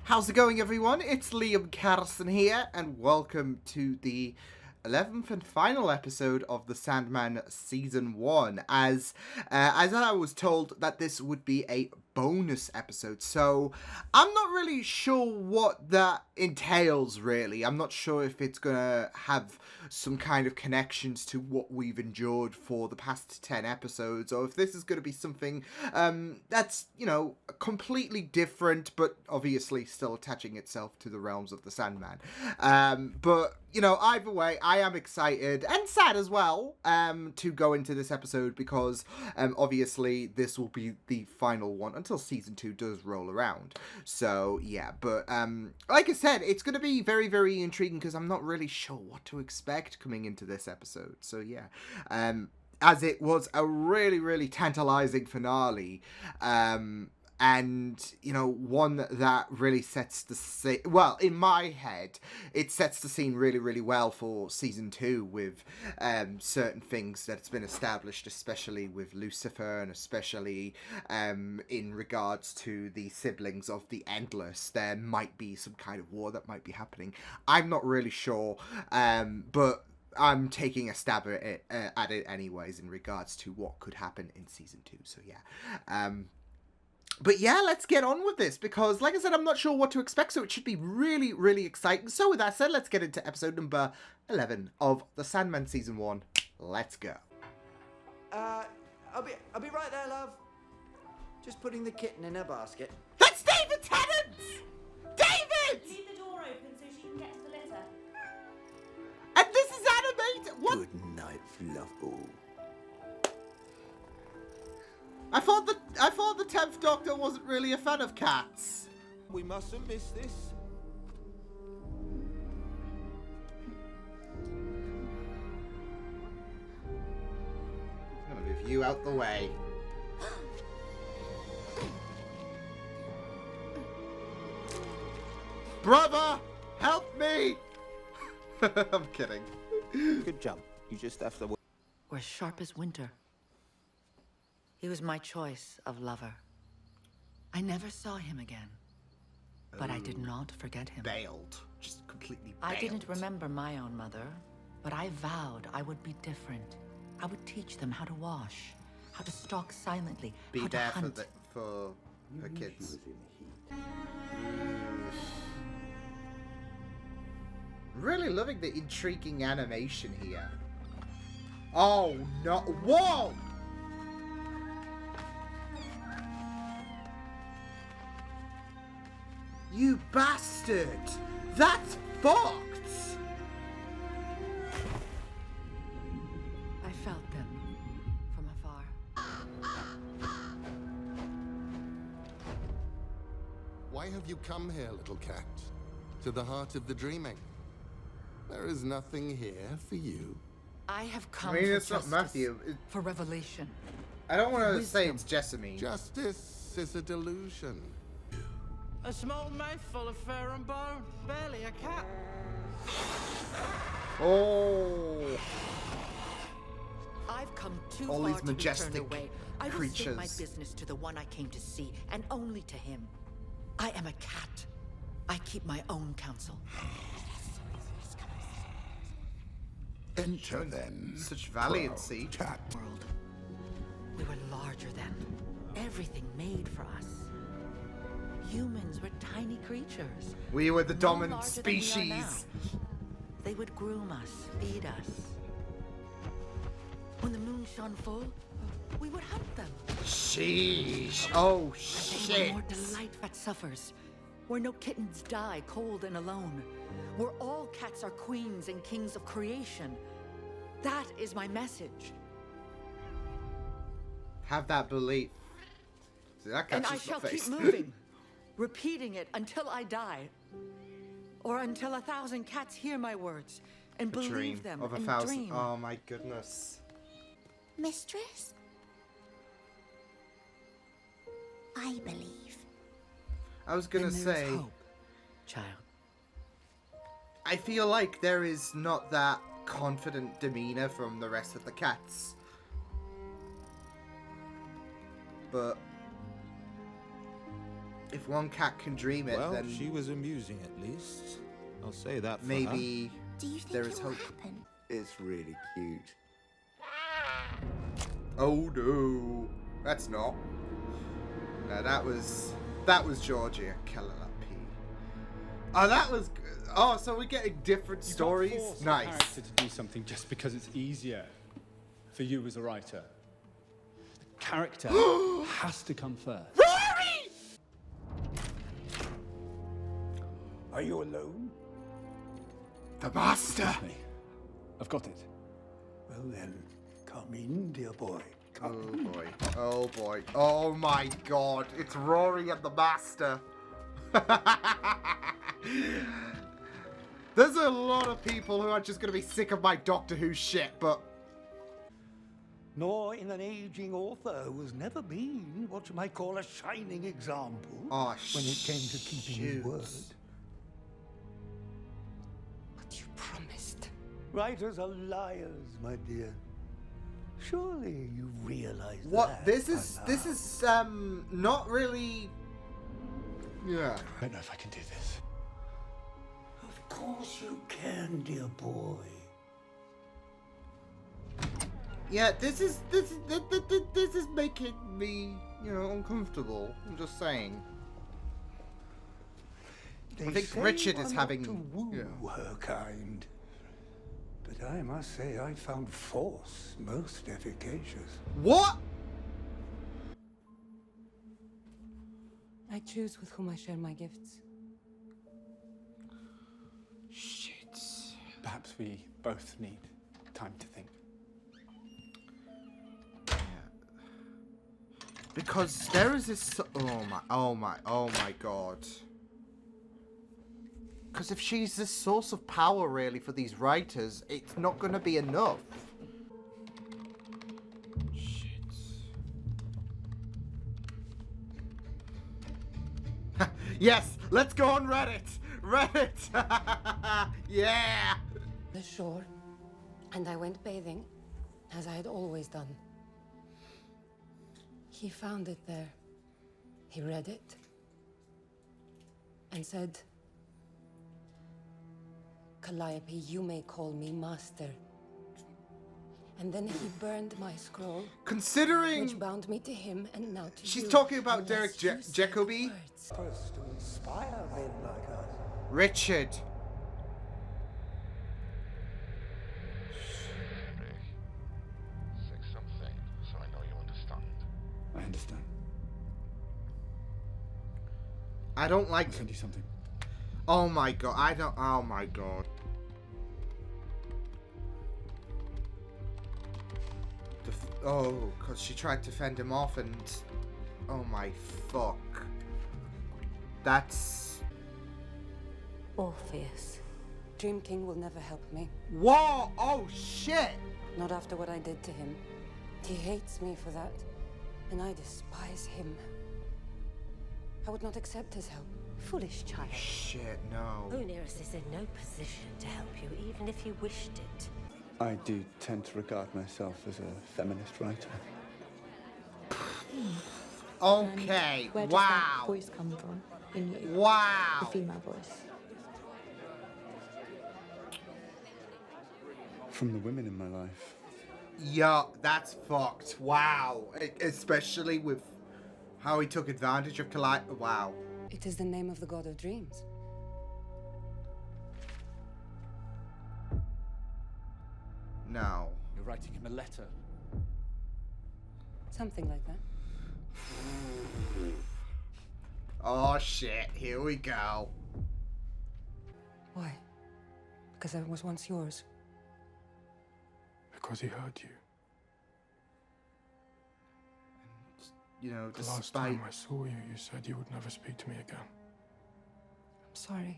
How's it going, everyone? It's Liam Carson here, and welcome to the 11th and final episode of the Sandman Season 1. As I was told that this would be a bonus episode, so I'm not really sure what that entails, really. I'm not sure if it's gonna have some kind of connections to what we've endured for the past 10 episodes, or if this is gonna be something that's, completely different, but obviously still attaching itself to the realms of the Sandman. But either way, I am excited and sad as well to go into this episode because obviously this will be the final one until season 2 does roll around. So yeah, but like I said, it's going to be very, very intriguing because I'm not really sure what to expect coming into this episode. So yeah, as it was a really, really tantalizing finale. And, one that really sets the scene, well, in my head, it sets the scene really, really well for season 2 with certain things that's been established, especially with Lucifer and especially in regards to the siblings of the Endless. There might be some kind of war that might be happening. I'm not really sure, but I'm taking a stab at it anyways in regards to what could happen in season 2. So yeah, but yeah, let's get on with this because, like I said, I'm not sure what to expect, so it should be really, really exciting. So with that said, let's get into episode number 11 of the Sandman Season 1. Let's go. I'll be right there, love. Just putting the kitten in her basket. That's David Tennant! David! Leave the door open so she can get to the litter. And this is animated! What? Good night, Fluffball. I thought the 10th Doctor wasn't really a fan of cats. We mustn't miss this. I'm gonna move you out the way. Brother, help me! I'm kidding. Good jump. You just have to. We're sharp as winter. He was my choice of lover. I never saw him again, but I did not forget him. Bailed. Just completely bailed. I didn't remember my own mother, but I vowed I would be different. I would teach them how to wash, how to stalk silently, Be how to there hunt. for her kids. Really loving the intriguing animation here. Oh no! Whoa! You bastard! That's fucked! I felt them from afar. Why have you come here, little cat? To the heart of the dreaming. There is nothing here for you. I have come I mean, for it's not justice, Matthew. for revelation. I don't want to Wisdom. say it's Jessamine. Justice is a delusion. A small mouthful of fur and bone, barely a cat. Oh, I've come too all far these to be turned majestic away. I will state my creatures. business to the one I came to see, and only to him. I am a cat. I keep my own counsel. Enter then. Such valiancy. proud cat. World. We were larger then. Everything made for us. Humans were tiny creatures. We were the No dominant larger than we are species. now. They would groom us, feed us. When the moon shone full, we would hunt them. Sheesh. Oh, They shit. were more delight that suffers, where no kittens die cold and alone, where all cats are queens and kings of creation. That is my message. Have that belief. See, that And cat's I just shall not keep faced. moving, repeating it until I die. Or until 1,000 cats hear my words and A dream believe them of and 1,000. dream. Oh my goodness. Mistress? I believe. I was gonna Then there is say, hope, child. I feel like there is not that confident demeanor from the rest of the cats. But If one cat can dream it, Well, then she was amusing at least. I'll say that for her. maybe Do you think there it is will hope. happen? It's really cute. Oh no, that's not. No, that was Georgia Calliope. Oh, that was good. Oh, so we're getting different stories. You can't force a Nice. character to do something just because it's easier for you as a writer. The character has to come first. Are you alone? The master. Excuse me. I've got it. Well then, come in, dear boy. Oh boy. Oh boy. Oh my god. It's Rory and the master. There's a lot of people who are just going to be sick of my Doctor Who shit, but... Nor in an aging author who has never been what you might call a shining example Oh, when it came to keeping his word. But you promised. Writers are liars, my dear. Surely you realize What? that. This is by now. not really... Yeah. I don't know if I can do this. Of course you can, dear boy. Yeah, this is making me, uncomfortable. I'm just saying. They I think say Richard one is ought having... to woo yeah. her kind. But I must say I found force most efficacious. What? I choose with whom I share my gifts. Shit. Perhaps we both need time to think. Because there is this... Oh my god. Because if she's the source of power, really, for these writers, it's not going to be enough. Shit. Yes! Let's go on Reddit! Reddit! Yeah! The shore, and I went bathing, as I had always done. He found it there. He read it, and said, "Calliope, you may call me master." And then he burned my scroll, Considering... which bound me to him, and now to She's you, talking about unless Derek you said Jacobi. words. First to inspire men like us. Richard. Say something so I know you understand. I understand. I don't like... I'll send you something. Oh my god, I don't... Oh my god. Because she tried to fend him off and... Oh my fuck. That's... Orpheus. Dream King will never help me. Whoa! Oh shit! Not after what I did to him. He hates me for that, and I despise him. I would not accept his help. Foolish child. Shit, no. Oneirus is in no position to help you, even if he wished it. I do tend to regard myself as a feminist writer. Okay, Where does wow. that voice come from in you? The Wow. female voice. From the women in my life. Yeah, that's fucked. Wow. Especially with how he took advantage of Calliope. Wow. It is the name of the god of dreams. No. You're writing him a letter. Something like that. Oh shit, here we go. Why? Because I was once yours. Because he hurt you. You know, The last despite... time I saw you, you said you would never speak to me again. I'm sorry.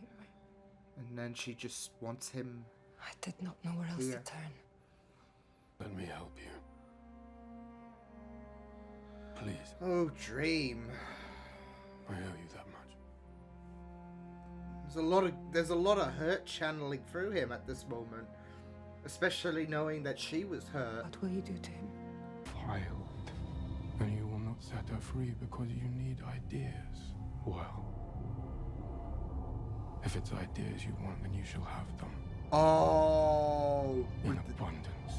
And then she just wants him... I did not know where else Here. to turn. Let me help you. Please, Oh, Dream. I owe you that much. There's a lot of hurt channeling through him at this moment. Especially knowing that she was hurt. What will you do to him? Wild. And you will not set her free because you need ideas. Well, if it's ideas you want, then you shall have them. Oh. In abundance.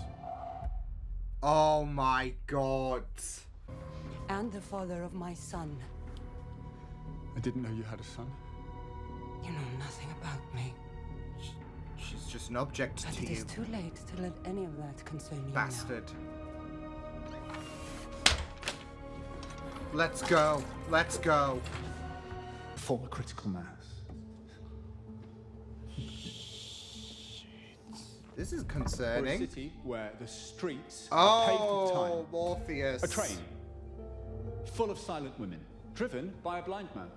Oh my god. And the father of my son. I didn't know you had a son. You know nothing about me. She's just an object But to it you. is too late to let any of that concern you Bastard. Let's go. Let's go. Form a critical mass. This is For a concerning. city where the streets are paved with time. Oh, Morpheus. A train full of silent women, driven by a blind man.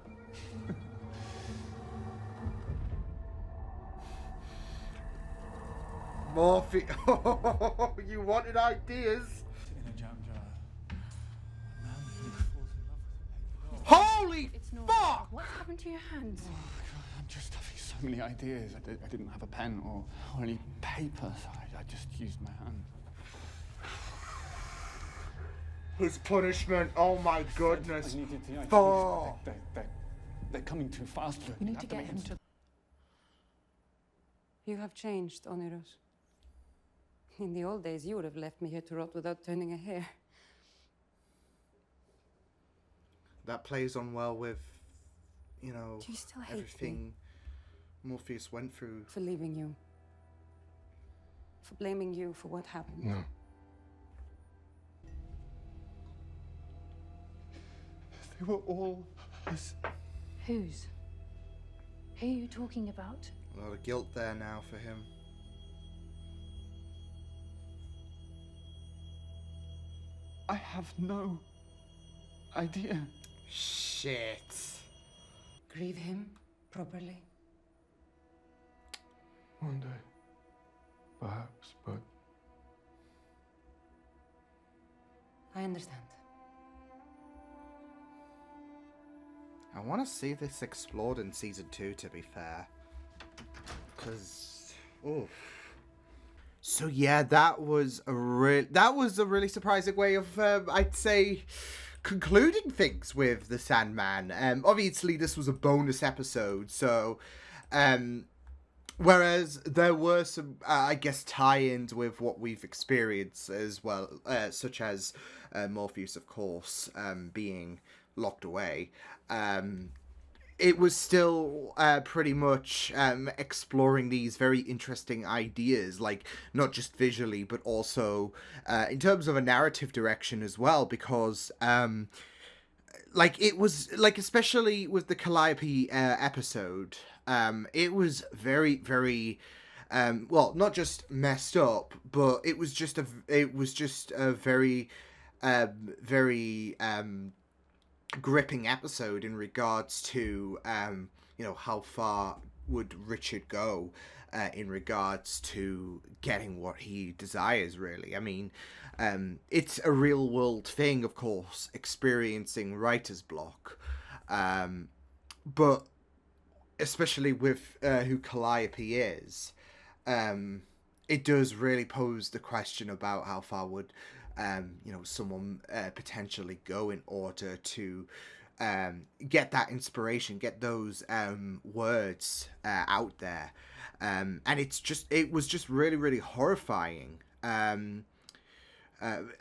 Morpheus. You wanted ideas. In a jam jar. A man who falls in love with a paper doll. Holy It's not. fuck! What's happened to your hands? Oh my God, I'm just having so many ideas. I didn't have a pen or any paper, so I just used my hand. His punishment. Oh my goodness. I needed the ideas. Oh. They're coming too fast. You need to get him to. You have changed, Oneros. In the old days, you would have left me here to rot without turning a hair. That plays on well with, you know, Do you still hate everything Morpheus went through. For leaving you. For blaming you for what happened. No. They were all his. Whose? Who are you talking about? A lot of guilt there now for him. I have no idea. Shit. Grieve him properly. One day. Perhaps, but I understand. I want to see this explored in season 2, to be fair. Because, oof. So yeah, that was a really surprising way of, I'd say, concluding things with the Sandman. Obviously, this was a bonus episode, so, whereas there were some, I guess, tie-ins with what we've experienced as well, such as Morpheus, of course, being locked away. It was still pretty much exploring these very interesting ideas, like not just visually, but also in terms of a narrative direction as well, because like it was like, especially with the Calliope episode, it was very, very well, not just messed up, but it was just a very very gripping episode in regards to you know, how far would Richard go in regards to getting what he desires, really. I mean, it's a real world thing, of course, experiencing writer's block, but especially with who Calliope is, it does really pose the question about how far would you know, someone potentially go in order to get that inspiration, get those words out there, and it was just really, really horrifying.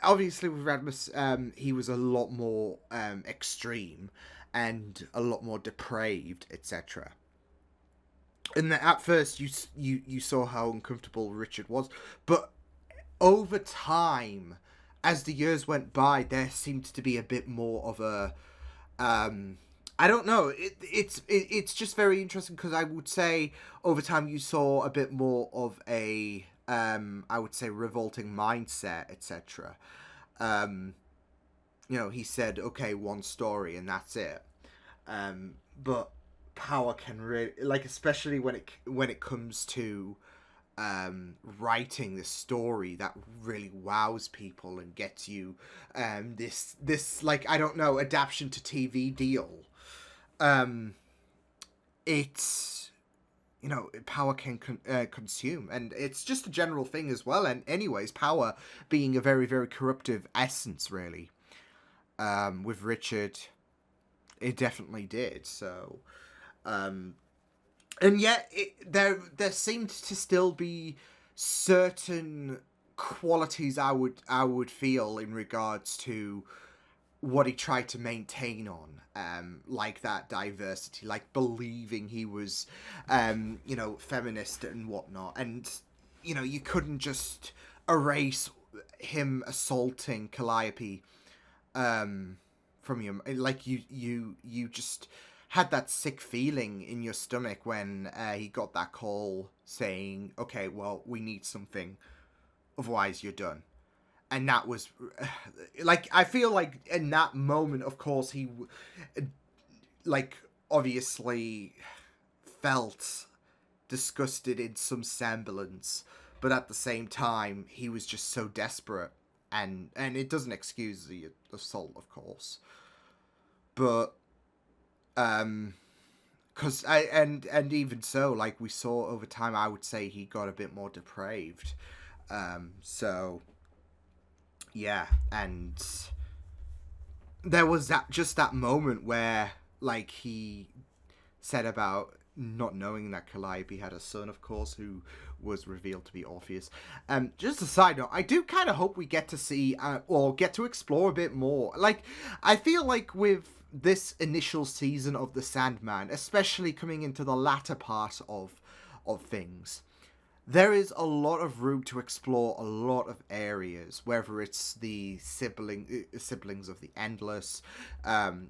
Obviously with Radmus, he was a lot more extreme and a lot more depraved, etc. And at first you saw how uncomfortable Richard was, but over time, as the years went by, there seemed to be a bit more of a, I don't know, it's just very interesting, because I would say over time you saw a bit more of a, I would say, revolting mindset, etc. You know, he said, okay, one story and that's it. But power can really, like, especially when it comes to writing this story that really wows people and gets you this like, I don't know, adaptation to TV deal. It's, you know, power can consume, and it's just a general thing as well. And anyways, power being a very, very corruptive essence, really, with Richard it definitely did. So, and yet there seemed to still be certain qualities I would feel in regards to what he tried to maintain on, like that diversity, like believing he was, feminist and whatnot, and you couldn't just erase him assaulting Calliope, from your, like you just had that sick feeling in your stomach when he got that call saying, "Okay, well, we need something, otherwise you're done." And that was, like, I feel like in that moment, of course, he, like, obviously felt disgusted in some semblance, but at the same time, he was just so desperate, and it doesn't excuse the assault, of course, but, because and even so, like we saw over time, I would say he got a bit more depraved, so... Yeah, and there was that moment where, like, he said about not knowing that Calliope had a son, of course, who was revealed to be Orpheus. Just a side note, I do kind of hope we get to see, or get to explore a bit more. Like, I feel like with this initial season of The Sandman, especially coming into the latter part of things, there is a lot of room to explore a lot of areas, whether it's the siblings of the Endless,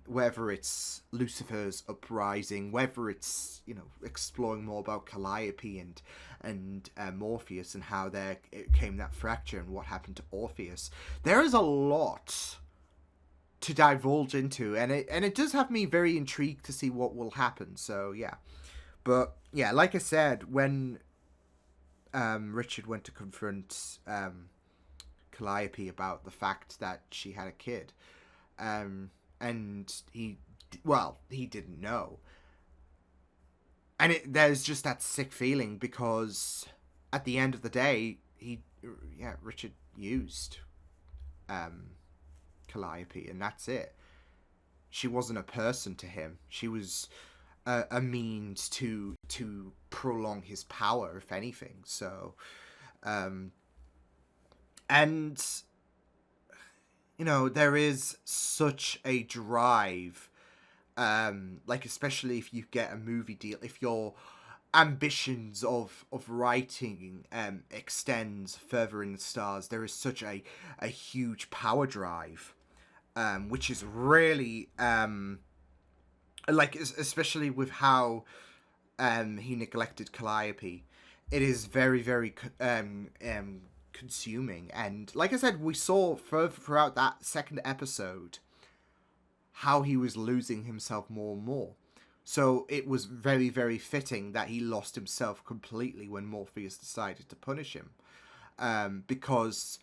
whether it's Lucifer's uprising, whether it's, exploring more about Calliope and Morpheus and how there came that fracture and what happened to Orpheus. There is a lot to divulge into, and it does have me very intrigued to see what will happen. So yeah, but yeah, like I said, when Richard went to confront Calliope about the fact that she had a kid, and he didn't know, and there's just that sick feeling because at the end of the day, Richard used Calliope, and that's it. She wasn't a person to him. She was a means to prolong his power, if anything. So, and there is such a drive, like especially if you get a movie deal, if your ambitions of writing extends further in the stars, there is such a huge power drive, which is really like, especially with how he neglected Calliope, it is very, very consuming. And like I said, we saw throughout that second episode how he was losing himself more and more. So it was very, very fitting that he lost himself completely when Morpheus decided to punish him, because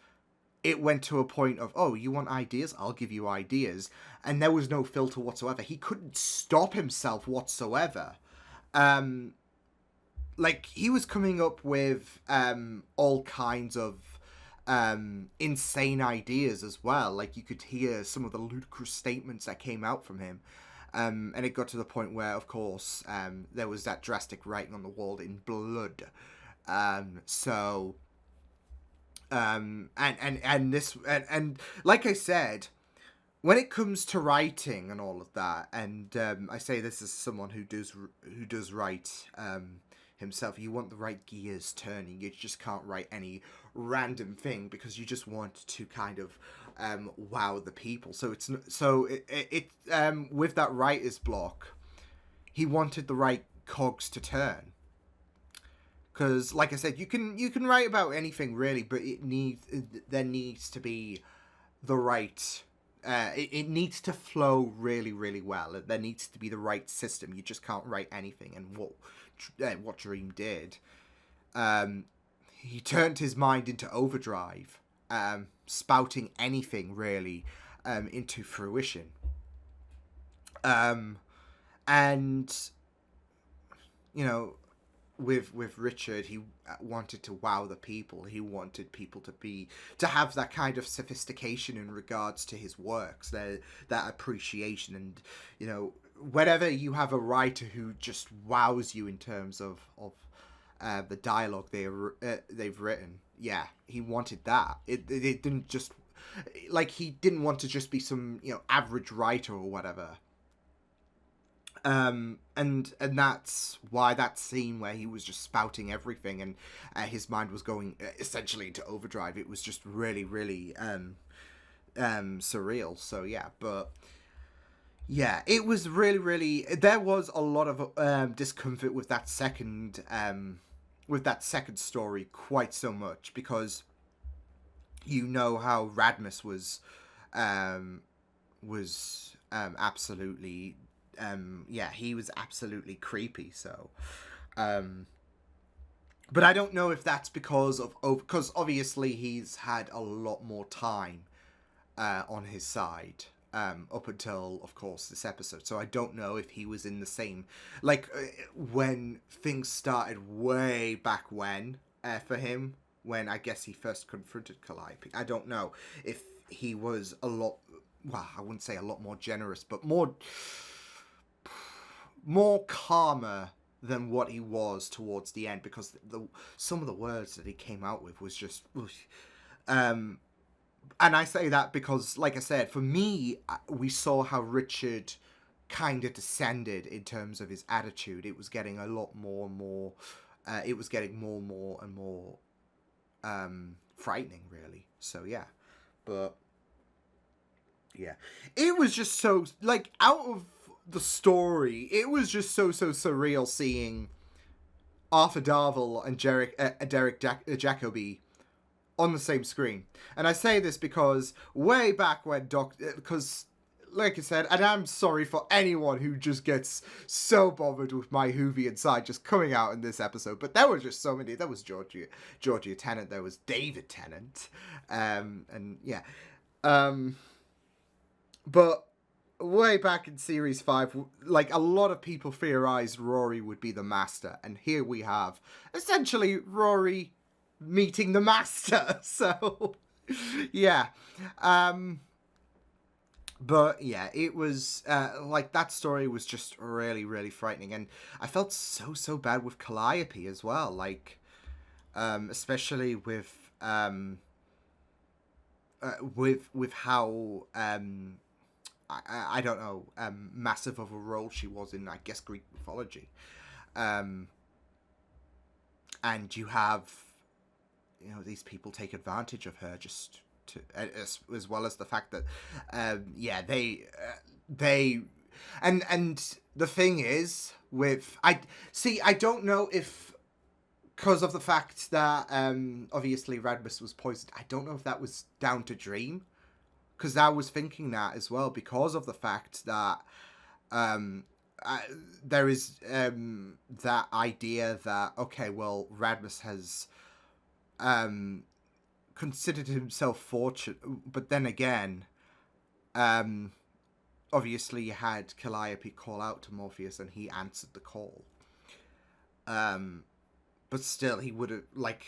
it went to a point of, oh, you want ideas? I'll give you ideas. And there was no filter whatsoever. He couldn't stop himself whatsoever. Like, he was coming up with all kinds of insane ideas as well. Like, you could hear some of the ludicrous statements that came out from him. And it got to the point where, of course, there was that drastic writing on the wall in blood. And like I said, when it comes to writing and all of that, and I say this as someone who does write himself, you want the right gears turning. You just can't write any random thing because you just want to kind of wow the people. So with that writer's block, he wanted the right cogs to turn. Because, like I said, you can write about anything really, but there needs to be the right. It needs to flow really, really well. There needs to be the right system. You just can't write anything. And what Dream did, he turned his mind into overdrive, spouting anything really into fruition. And with Richard, he wanted to wow the people. He wanted people to have that kind of sophistication in regards to his works, that appreciation. And you know, whenever you have a writer who just wows you in terms of the dialogue they've written, yeah, he wanted that. It didn't just, like, he didn't want to just be some, you know, average writer or whatever. And that's why that scene where he was just spouting everything and his mind was going essentially into overdrive, it was just really, really surreal. So yeah, but yeah, it was really, really, there was a lot of discomfort with that second story, quite so much, because you know how Radmus was absolutely he was absolutely creepy. So but I don't know if that's because obviously he's had a lot more time on his side up until, of course, this episode. So I don't know if he was in the same, like, when things started way back when, for him, when I guess he first confronted Calliope. I don't know if he was a lot, well, I wouldn't say a lot more generous, but more calmer than what he was towards the end, because some of the words that he came out with was just and I say that because, like I said, for me, we saw how Richard kind of descended in terms of his attitude. It was getting a lot more and more it was getting more and more frightening, really. So yeah, but yeah, it was just so, like, out of the story, it was just so surreal seeing Arthur Darvill and Derek Jacobi on the same screen. And I say this because way back when because, like I said, and I'm sorry for anyone who just gets so bothered with my Whovian side just coming out in this episode, but there were just so many. There was Georgia Tennant, there was David Tennant, and yeah, but way back in series 5, like, a lot of people theorized Rory would be the Master, and here we have essentially Rory meeting the Master. So yeah, but yeah, it was like, that story was just really, really frightening, and I felt so bad with Calliope as well, like, especially with how I don't know, massive of a role she was in, I guess, Greek mythology. And you have, you know, these people take advantage of her just to, as well as the fact that, they, and the thing is, I don't know if, because of the fact that, obviously Radmus was poisoned, I don't know if that was down to Dream. Because I was thinking that as well, because of the fact that there is that idea that, okay, well, Radmus has considered himself fortunate, but then again, obviously you had Calliope call out to Morpheus and he answered the call. But still, he would have, like,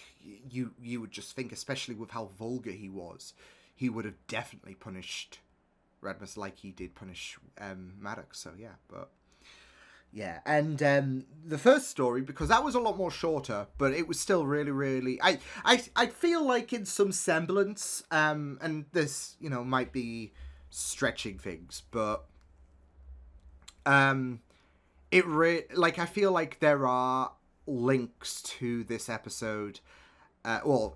you would just think, especially with how vulgar he was, he would have definitely punished Radmus like he did punish Maddox. So yeah, but yeah, and the first story, because that was a lot more shorter, but it was still really, really, I feel like in some semblance, and this, you know, might be stretching things, but like, I feel like there are links to this episode.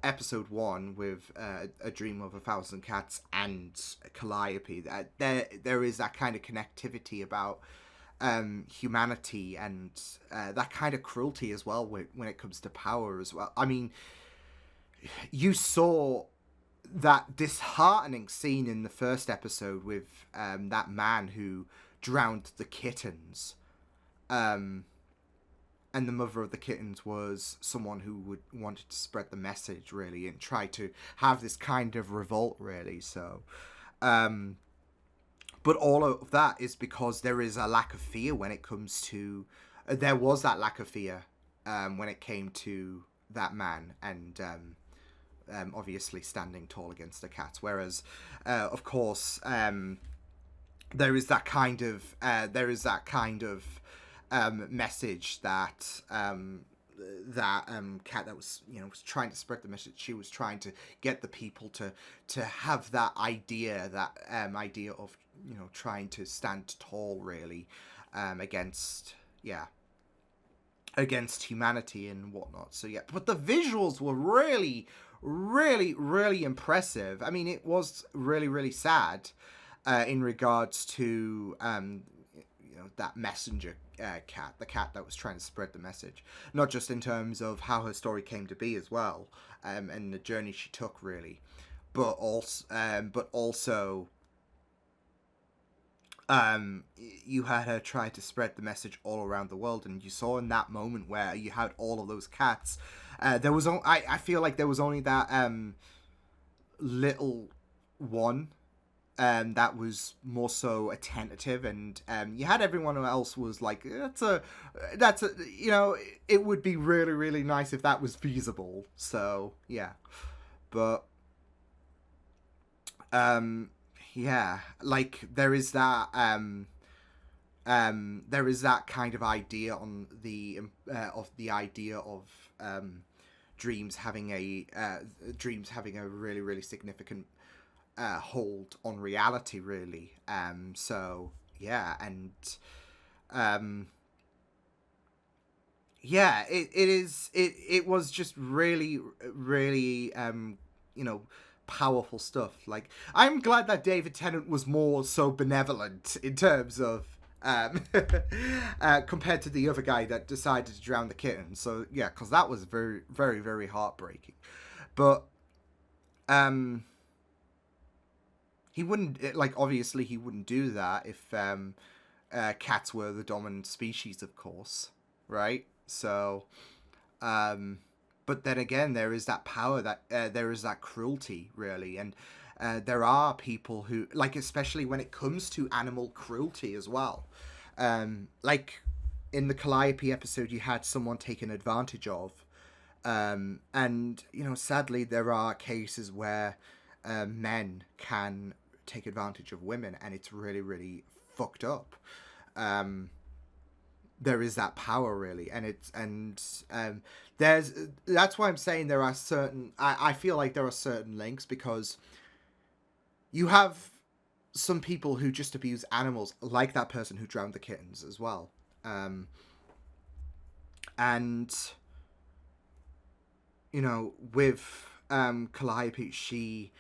Episode 1 with A Dream of a Thousand Cats and Calliope. There is that kind of connectivity about humanity and that kind of cruelty as well when it comes to power as well. I mean, you saw that disheartening scene in the first episode with that man who drowned the kittens. And the mother of the kittens was someone who wanted to spread the message, really, and try to have this kind of revolt, really. So, but all of that is because there is a lack of fear when it comes to... there was that lack of fear when it came to that man, and obviously standing tall against the cats. Whereas, of course, there is that kind of message that cat that was was trying to spread the message. She was trying to get the people to have that idea of trying to stand tall, really, against humanity and whatnot. So but the visuals were really, really, really impressive. I mean, it was really, really sad in regards to that messenger cat, the cat that was trying to spread the message, not just in terms of how her story came to be as well, and the journey she took, really, but also you had her try to spread the message all around the world, and you saw in that moment where you had all of those cats, there was I feel like there was only that little one that was more so attentive, and you had everyone else was like, that's a it would be really, really nice if that was feasible. So but like there is that kind of idea on the idea of dreams having a really, really significant hold on reality, really. It was just really, really powerful stuff. Like, I'm glad that David Tennant was more so benevolent in terms of compared to the other guy that decided to drown the kitten. So because that was very, very, very heartbreaking. But he wouldn't, obviously he wouldn't do that if cats were the dominant species, of course, right? So but then again, there is that power, that there is that cruelty, really, and there are people who, especially when it comes to animal cruelty as well, like in the Calliope episode, you had someone taken advantage of, and sadly there are cases where men can take advantage of women, and it's really, really fucked up. There is that power, really, and that's why I'm saying there are certain, I feel like there are certain links, because you have some people who just abuse animals, like that person who drowned the kittens as well, and with Calliope, she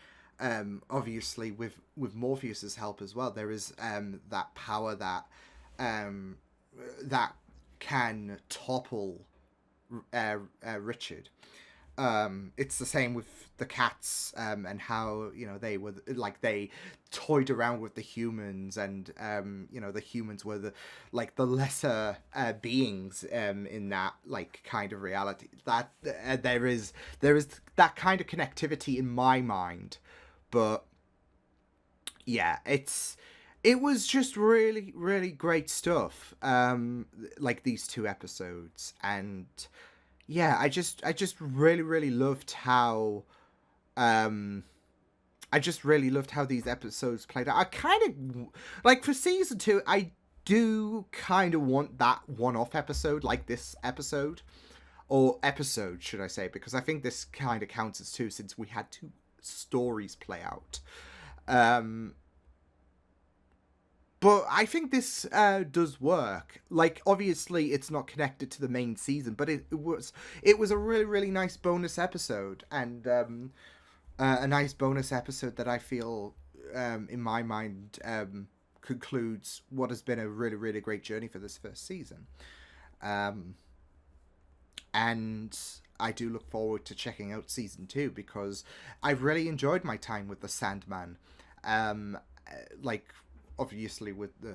obviously with Morpheus's help as well, there is that power that that can topple Richard. It's the same with the cats, and how they were they toyed around with the humans, and the humans were the lesser beings in that kind of reality. That there is that kind of connectivity in my mind. But it was just really, really great stuff, these two episodes, and I just really, really loved how these episodes played out. I kind of, for season 2, I do kind of want that one-off episode, like this episode, or episode, should I say, because I think this kind of counts as 2, since we had 2 stories play out. But I think this does work. Obviously, it's not connected to the main season, but it was a really, really nice bonus episode, and a nice bonus episode that I feel, in my mind, concludes what has been a really, really great journey for this first season. And I do look forward to checking out season 2, because I've really enjoyed my time with the Sandman. Obviously with the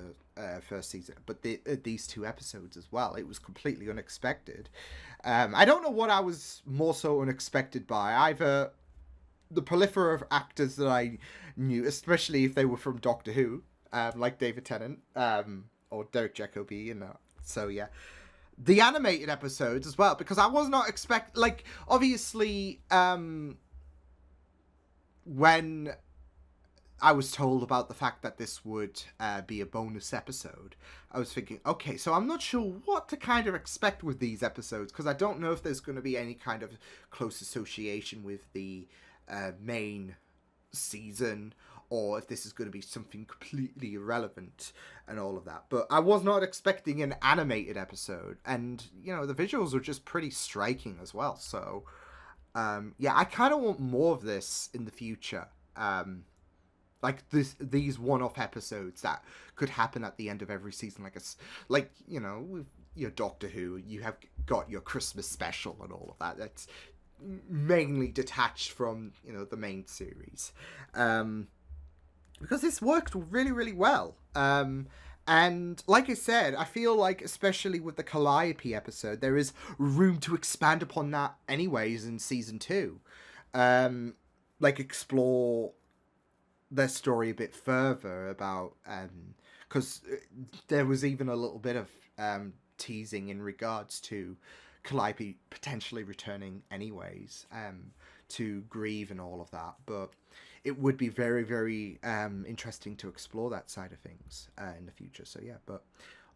first season, but these 2 episodes as well, it was completely unexpected. I don't know what I was more so unexpected by, either the plethora of actors that I knew, especially if they were from Doctor Who, like David Tennant, or Derek Jacobi, so the animated episodes as well, because I was not like, obviously, when I was told about the fact that this would be a bonus episode, I was thinking, okay, so I'm not sure what to kind of expect with these episodes, because I don't know if there's going to be any kind of close association with the main season, or if this is going to be something completely irrelevant and all of that. But I was not expecting an animated episode, and, you know, the visuals are just pretty striking as well. So, yeah, I kind of want more of this in the future. Like these one-off episodes that could happen at the end of every season, like you know, with your Doctor Who, you have got your Christmas special and all of that. That's mainly detached from, you know, the main series, because this worked really, really well. And like I said, I feel like, especially with the Calliope episode, there is room to expand upon that anyways in season 2. Like, explore their story a bit further about, because there was even a little bit of teasing in regards to Calliope potentially returning anyways, to grieve and all of that. But it would be very, very interesting to explore that side of things in the future. So yeah, but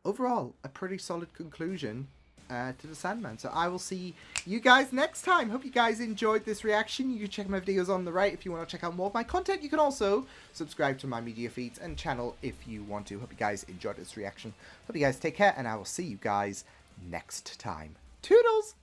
overall, a pretty solid conclusion to the Sandman. So I will see you guys next time. Hope you guys enjoyed this reaction. You can check my videos on the right if you want to check out more of my content. You can also subscribe to my media feeds and channel if you want to. Hope you guys enjoyed this reaction. Hope you guys take care, and I will see you guys next time. Toodles!